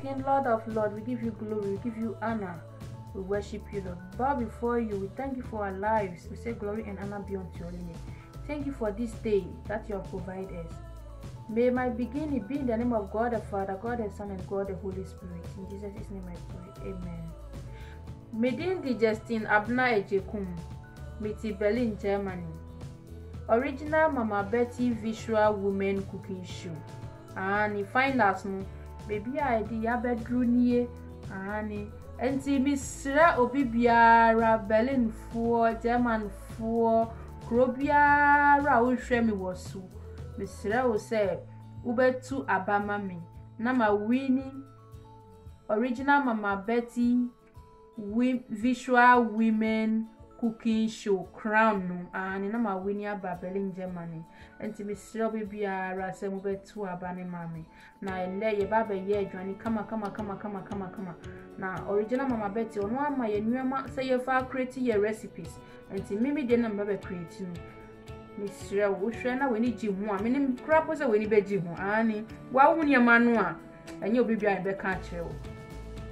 King, Lord of Lord, we give you glory, we give you honor. We worship you, Lord. Bow before you. We thank you for our lives. We say glory and honor be unto your name. Thank you for this day that you have provided us. May my beginning be in the name of God the Father, God the Son, and God the Holy Spirit. In Jesus' name I pray. Amen. Medin di Justine Abna Ejekum, Miti Berlin, Germany. Original Mama Betty Visual Women Cooking Show. And find us no, baby idea bedroom and enti misra obi biara Berlin for German for Krobiara wo hwe me wosu misra wo se ubetu abama me na ma winning Original Mama Betty Visual Women Cooking Show crown no and na ma winning aba Berlin, Germany. Enti misra obi biara se ubetu abane mame na ele ye baba ye adwani kama na Original Mama Betty ono ama ye nuema say ye fa create ye recipes enti mimi de na baba create no misra wo hwe na weni gi ho a mini crap say weni be gi ho ani wa wo niema no a enye obi bia be ka kire wo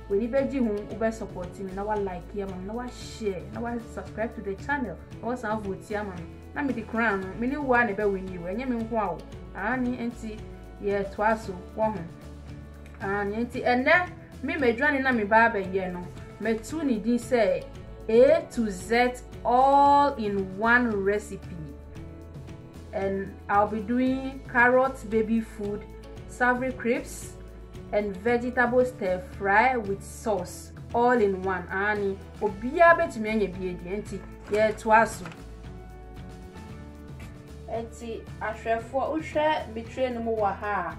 weni be gi ho wo be support me na wa like ya mam na wa share na wa subscribe to the channel na wa san vote ya mam na me di crown no mini wa na be weni wo enye me nko a wo ani enti ye twaso wo ho ani enti ene me medwane na me baba ye no metu ni din say A to Z all in one recipe. And I'll be doing carrot baby food, savoury crepes, and vegetable stir fry with sauce all in one. Ani obia betumi anya biedi enti ye twaso. Enti ahwefo uhwe betray no mo wa ha.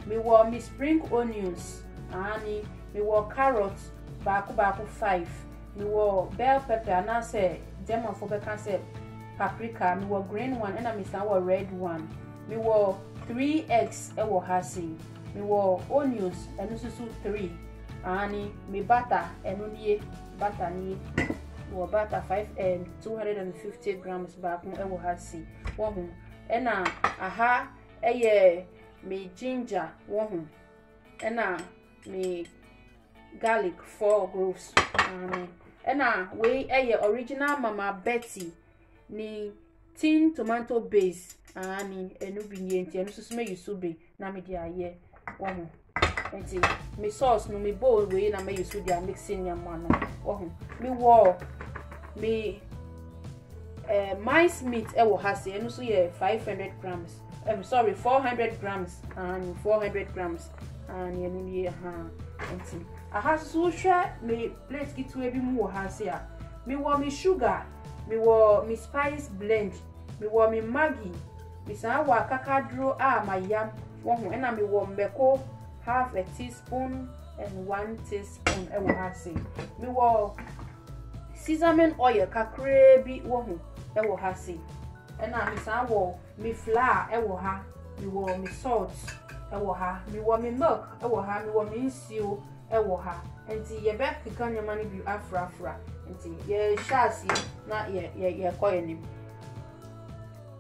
Me wo me spring onions, ani me wo carrots baako 5. Me wo bell pepper na say German for be can say paprika. Me wo green one and me san wo red one. Me wo 3 eggs e wo hasi. Me wo onions enu susu 3. Ani me butter enu nie butter ni wo butter 5 and 250 grams baako e wo hasi. Wo hu ena aha eye me ginger wo hu ena me garlic 4 grooves ena we eye Original Mama Betty ni tin tomato base ani enu binyenti enu susume yusube na me dia ye wohu enti me sauce no me bowl we na me yusu dia mixing yamma no wohu me wo me mice meat e wo hase enu so ye 500 grams 400 grams and 400 grams and enu ye ha enti aha so hwe me plate kitu ebi mu wo hase a me wo me sugar me wo me spice blend me wo me Magi me san wa kakadro a mayam wo ho na me wo mbeko half a teaspoon and 1 teaspoon e wo hase me wo sesame oil kakra bi wo ho e wo hase na me san wo me flour e wo ha me wo me salt e wo ha me wo me milk e wo ha me wo me nsuo ewo ha enti ye be kika nyama ni bi afra enti ye shasi na ye koyenim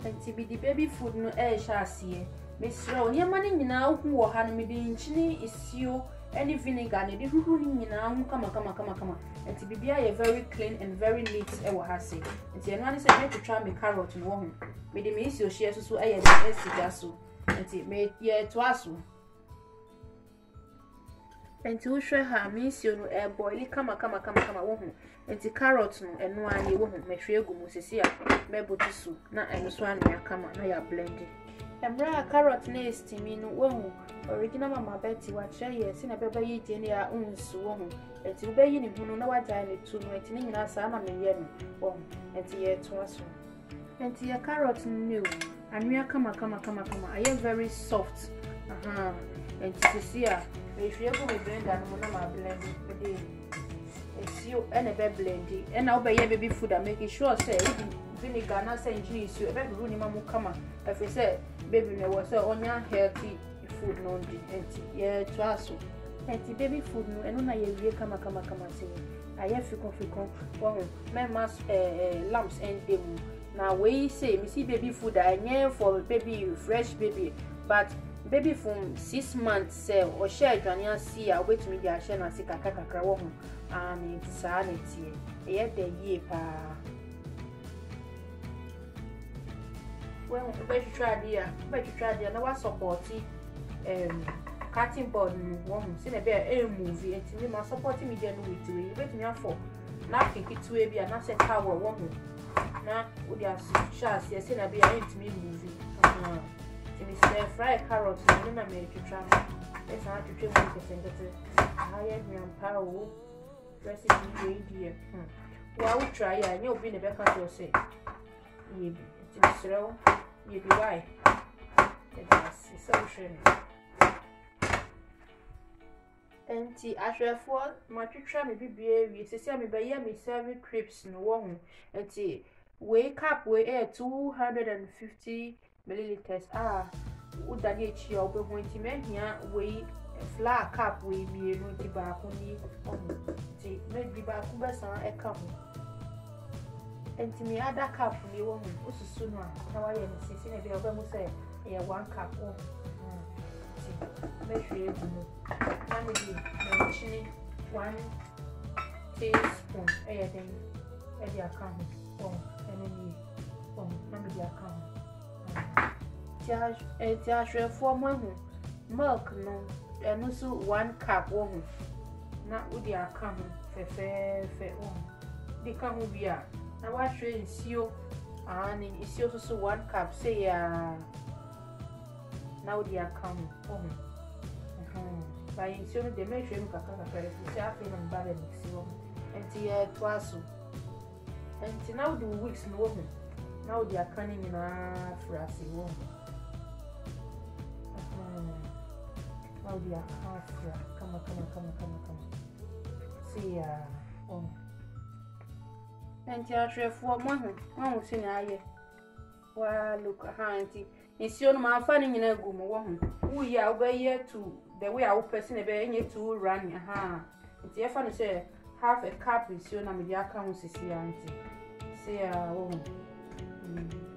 enti bi di baby food no shasi me sro nyama ni nyina hu wo ha no me di nchini isio any vinegar ne di huhu ni nyina hu kama enti bibia ye very clean and very neat ewo ha se enti eno ani se me to try me carrot no ho me di me isio share so eye de esiga so enti me ye to aso enti uhwe ha misio no boil kama wo hu enti carrot no eno anye wo hu mehwe egu mu sisi a mebutu su na eno so anu ya kama na ya blend emra carrot na estimi no wo hu Original Mama Betty wa che ye si na beba yi je ne ya unsu wo hu enti wo beyi ni hu no na waja ne tu no enti ni nyina sa na me ye no wo hu enti ye to aso enti ya carrot no anu ya kama aye very soft enti sisi a if you go with blender no na blend with esio and a blend and now be baby food and making sure say vinegar na say engine is you be ru ni mamu kama if you say baby me was say onya healthy food no di enti ye to aso enti baby food no eno na ye wie kama say aye fikon wo me mas lamps and dem na we say me see baby food anye for baby fresh baby but baby from 6 months say or share adwane ase a obetumi dia share na ase kakra wo ho and it saa na tie e de yie pa when we try dia na wa support cutting board wo ho se na be a movie enti me ma support media no with we betumi afọ na kikitu e bia na se towel wo ho na wo dia share se na be a enti movie me stir fry carrots and na me twitwa it's hard to trim with the higher grandpa recipe we dear wa wo try ya nye obi ne be ka to say ye bi ti srew ye bi why it's so shame enti ahwefo ma twitwa me bibie wi sese me be ye me serve crepes no wo ho enti we cup we 250 milliliters udani echi obehu enti mehia we flour cup we mienu ti ba ko ni ti me di ba ku besan e ka ho enti me ada cup ni wo hu osusu no na wa ye ni sisi na bi obemu say e 1 cup wo ti me hwe egu no na me di na chini 1 teaspoon e ye den e di aka ho enemy na me di aka ho tia for mahu milk no eno so 1 cup wo hu na udi aka hu fe wo di ka hu bia na wa hwe nsio ani nsio so 1 cup say ya na udi aka hu wo hu ba nsio no de me hwe mu kaka fi sia fe na mbale mix wo enti ya twaso enti na udi weeks no wo hu na udi aka ni na frasi wo now they are after come see and ya for one see na ye wa look auntie nsio no ma fa ni nyina gu mo wo hu ya obeye to the way I person e be nye to run nti e fa no say half a cup nsio na me dia ka hu sisi auntie see wo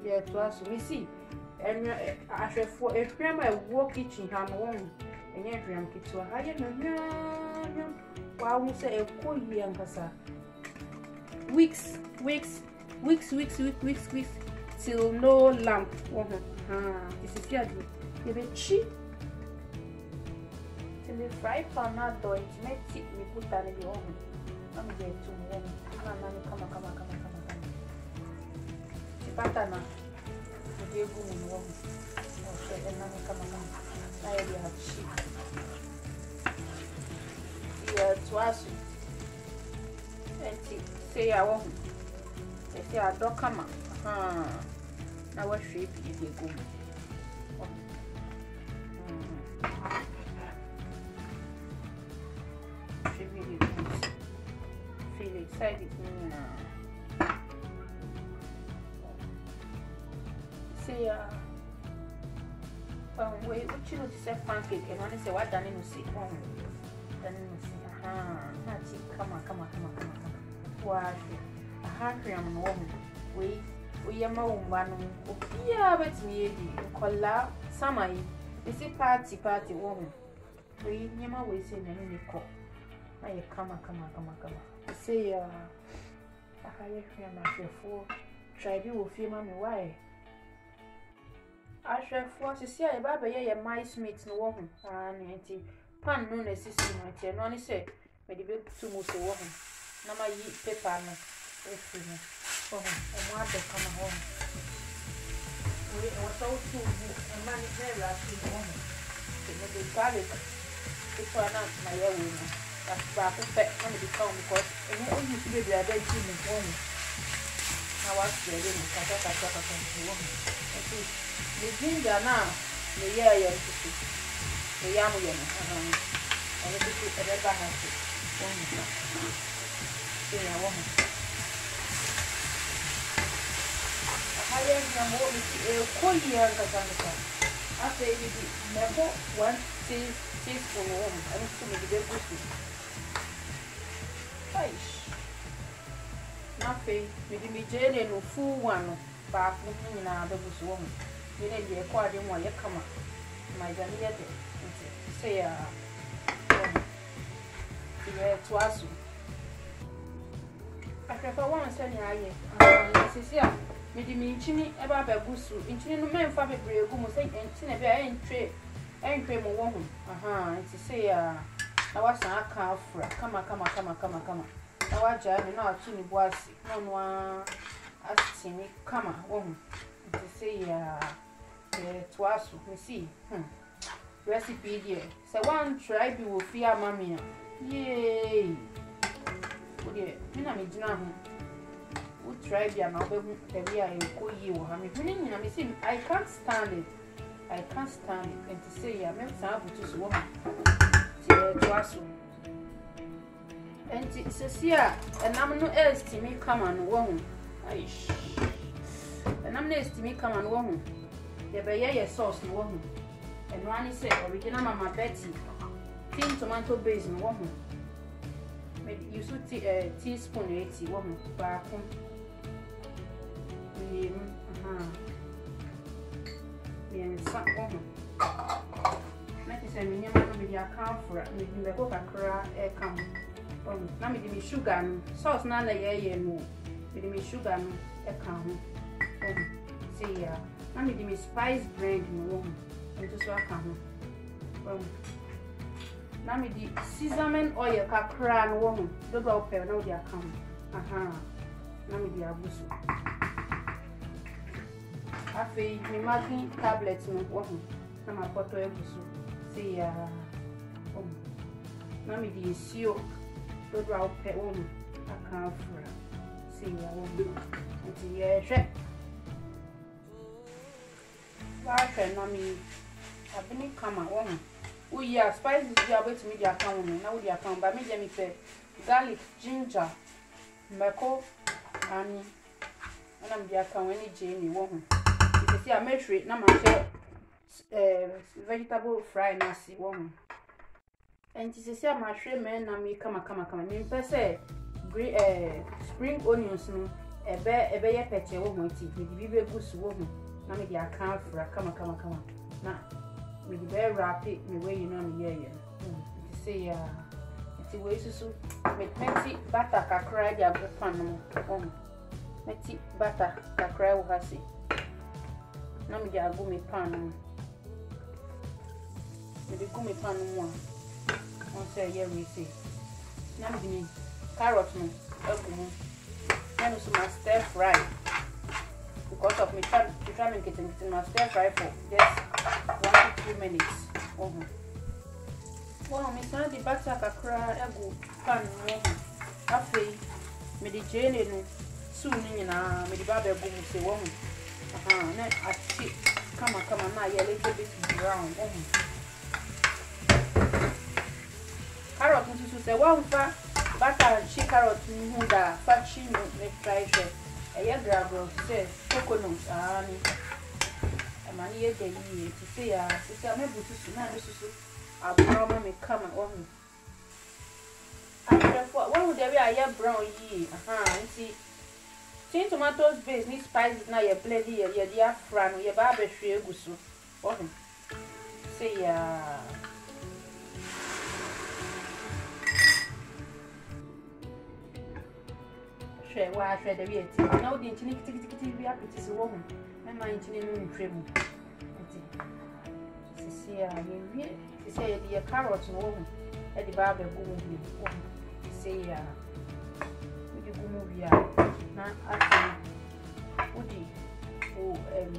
yeah to us we see and ahwefo ehwem a wo kitchen ha no wo enye hwem kitu ha ye no nyam wa wo say ekoyi ankasa weeks till no lamp wo this is here you be chi till the fry pan na do it make it me put an in oven am get to me na kama patana de gu mu wo o se na kama na ye ya chi ya twasu enti se ya wo se ya do kama na wa hwe bi de gu mu feel excited say we uchi no say pancake and one say what done no say then no say na ti kama wa RHEMACO no we yema umba no obia betimi edi kolla samai isi party wo we yema we say na ni ko na kama say RHEMACO for try bi wo fie ma me why ahwefo sisi a ba ye mice meat no wo ho enti pan no na sisi no enti no ni se me de be tu mo so wo ho na ma yi paper no efi no wo ho o mo ado kama ho we o so tu bu ma ni na ra ti wo ho me de garlic it's one out my way no that's ba ko pe no me de come because e mo you be be ada ti mo wo ho na wa se de mo kaka wo ho enti the ginger now, the year the yam and the bit of the balance. I am more cool year after it never 1 teaspoon home. I don't see the good. Nothing with me jelly no full one back looking in our double woman. You need your quad in one, you come up. my Janilla. Say, to us. I prefer one sending I say, Midimi chini about a busu, in chini no man fabric brave, who must say, and Tina and tray, and cream a woman. And to say, I was a car for come. Now I jam and not chini was no one asking me, come, woman. To say, to us, we see, recipe dear. So one tribe will fear mammy. Yay! Oh dear, you know me, would try the amount of the way I call you. I can't stand it. And to say, I meant to swim to us. And it's a seer, and I'm no else to me come on woman. And I'm next to me come on woman. The bay sauce and woman. And one is said, original Mamma Betty, tin tomato base and woman. You should teaspoon 80 woman back home. Some woman. Let me say, me with your camphor, making the book Accra air come. Now, me sugar, sauce, none of ye no. With me sugar, a come. Say, ya, now me spice bread in woman, and just walk on. Now me the sesame oil Accra woman, the dog pay no their come. Now me the abusu. I feel me Magi tablets no woman. Now my bottle abusu. Say now me the seal the dog pay woman. I can't for. Say woman. Until yeah, now me Abelenkpe woman. Oh yeah, spices you are to media account now the account but me say garlic, ginger, meko, and I'm the account any Jamie woman. You see I make sure now my vegetable fry nasi woman. And this is my shrimp man na me come. Me say spring onions no ebe ye peche woman ti me di bibe gusu woman. Na me the account for come. Na me the very rapid me way you know me here. To say it's way so me plenty butter kakra dia go pan no. Meti butter kakra wo hasi. Na me dia go me pan no. Me dey go me pan no one. On say here we say. Na me carrot no egu. Na so my stir fry. Because of me trying to make it in my stir fry for just 1 to 2 minutes. Well, me say the butter kakra egu pan no. After me the jelly no soon na me the babe egu me say wo. Na achi come na ya little bit brown. Carrot nso say one fa butter chi carrot hu da fa chi no me try she. Eya grabo say coconut ani. Amani ye dey to say me butu na so abroad me come on. After what would there be a brown ye? See. Tin tomatoes base need spices na ye blend ye dia fran ye ba be hwe egusu. Say share the way. Now the tick be happy to see woman. My mind in cream. See, you say the carrots and woman at the barber movie. Say, would you go movie? Now, I woody,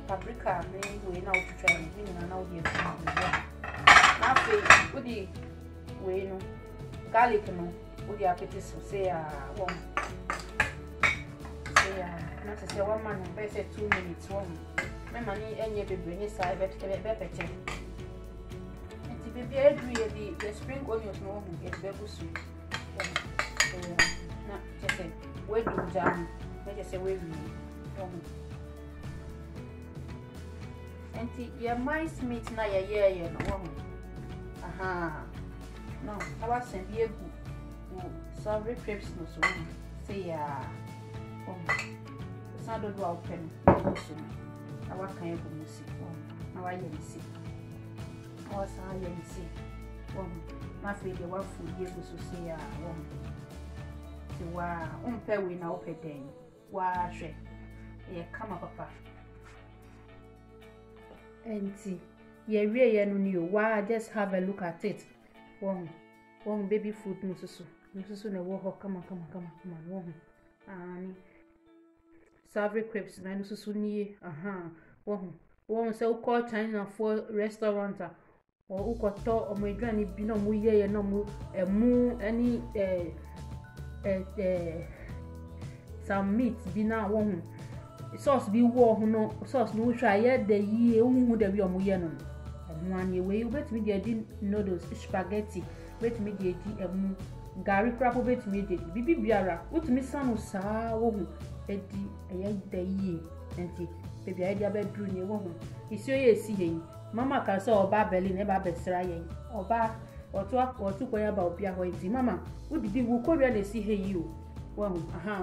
paprika, maybe now to try and now the now, woody, way no garlic, no, would the appetite say, woman. Not to say 1 man and better 2 minutes woman. My money and you be bringing side better. And to be very the spring onions no one get very soup. Not just say, where do jam? Let us say, where we and your mice meat na ya year no woman. No, I was sent here Savoury crepes no so say it's not open. I want to see. Now I see. or science. My favorite one food you go so say wa umpe we na ope den wa hwe ye kama papa enti ye wie ye no ni o wa just have a look at it one baby food no so na wo ho kama one ani Savoury crepes na no so ni one say we call China for restaurant or ukoto o mo aduane bi no mo ye no mo emu ani some meat bi na one sauce bi wo ho no sauce no hwa ye da yi hu da bi o mo ye no emu an ye we bet me dey noodles spaghetti bet me dey di emu gari crap bet me dey bibi biara utumi sanu saa wo hu edi eye da yi enti baby ai dia bedru ni wo hu isi oye si yen mama ka so oba Berlin e ba besra yen oba otu ko ya ba obi aho enti mama udidi wu ko ria na si heyi o wo hu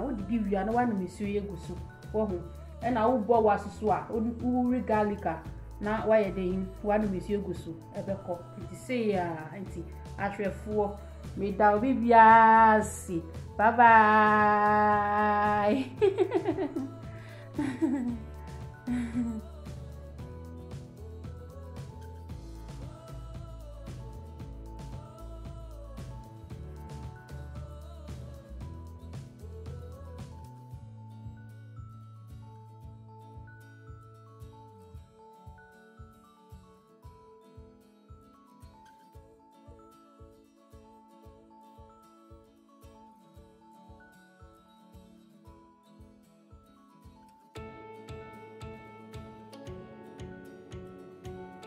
udidi wi na wa no isi oye gusu wo hu e na wo bo wa susu a uri garlica na wa ye den wa no isi ogusu e be ko enti say ya enti ahwefuo me da obi biasi bye bye